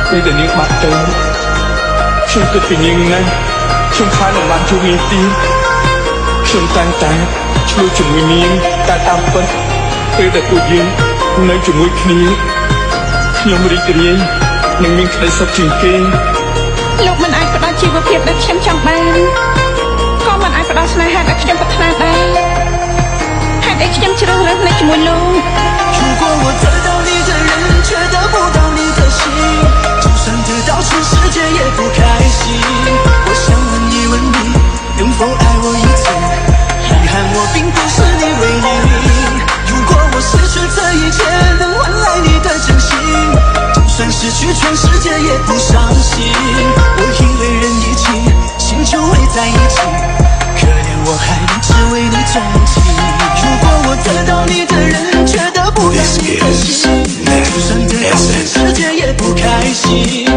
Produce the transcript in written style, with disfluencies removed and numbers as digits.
ពេលដែលនាងបាត់ទៅខ្ញុំគិតពីនាងណាស់ខ្ញុំខ្លាចនឹងបានជួបនាងទៀតខ្ញុំតាំងតែឆ្លុះជាមួយនាងតែតាមពិតពេលដែលពួកយើងនៅជាមួយគ្នាខ្ញុំរីករាយនឹងមានក្តីសុខជាងគេលោកមិនអាចផ្ដល់ជីវភាពដែលខ្ញុំចង់បានក៏មិនអាចផ្ដល់ស្នេហាដែលខ្ញុំប្រាថ្នាដែរហេតុអីខ្ញុំជ្រើសរើសនៅជាមួយលោក如果我得到你的人却得不到你的心就算得到全世界也不开心我想问一问你能否爱我一次遗憾我并不是你唯一如果我失去这一切能换来你的真心就算失去全世界也不伤心我因为人一起心就会在一起可怜我还只为你钟情如果我得到你的人却得不到你的心就算得到全世界也不开心